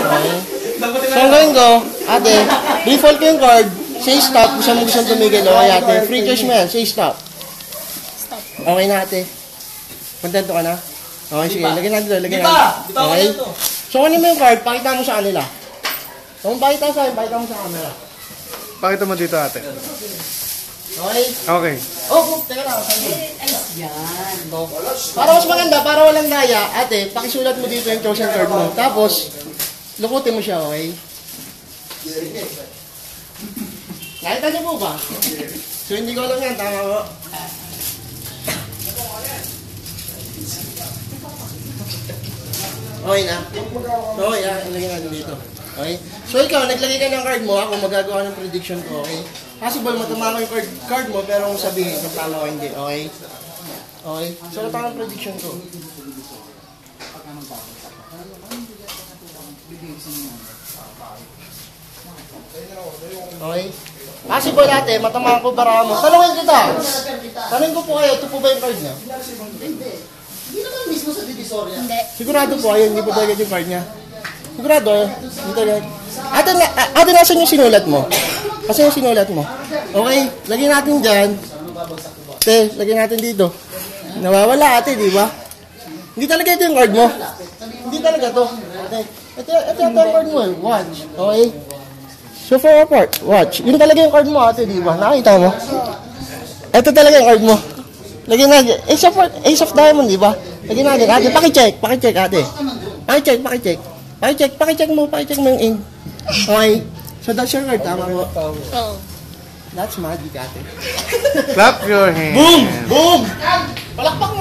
Okay. So, ang gawin ko, ate, default ko yung card, say stop, kung saan mo gusto tumigil, okay ate, free choice mo yan, say stop. Stop. Okay na ate. Kontento ka na? Okay, sige, lagyan natin doon, lagyan natin. Okay. So, kunin mo yung card, pakita mo sa kanila. Kung pakita sa akin, pakita mo sa camera. Pakita mo dito ate. Okay? Okay. Oh, teka lang. Yan. Para mas maganda, para walang daya, ate, pakisulat mo dito yung chosen card mo. Tapos, lukutin mo siya, okay? Nakita niyo po ba? So, hindi ko alam yan. Tama po. Okay na? Okay, ilagay natin dito. Okay? So, ikaw, naglagay ka ng card mo, ako magagawa ng prediction ko, okay? Possible, matama ko yung card mo, pero kung sabihin, kung tama ko hindi, okay? Okay? So, ito ang prediction ko. Okay? Possible ate, matama ko para mo. Talawin kita! Tanong ko po kayo, ito po ba yung card niya? Hindi naman mismo sa divisoria. Hindi. Sigurado po kayo, hindi po ba yung card niya? Sigurado, dito yan. Ate, nasan yung sinulat mo? Kasi yung sinulat mo. Okay, lagyan natin dyan. Ate, lagyan natin dito. Nawawala ate, di ba? Hindi talaga ito yung card mo. Hindi talaga to. Ate, ito yung card mo. Watch. Okay? So far apart. Watch. Yun talaga yung card mo ate, di ba? Nakita mo? Ito talaga yung card mo. Lagyan natin. Ace of diamond, di ba? Lagyan natin. Ate, pakicheck ate. Pakicheck mo yung ink. Okay. So that's your card, tama mo? Oo. That's magic ate. Clap your hands. Boom! Boom! Palakpak mo!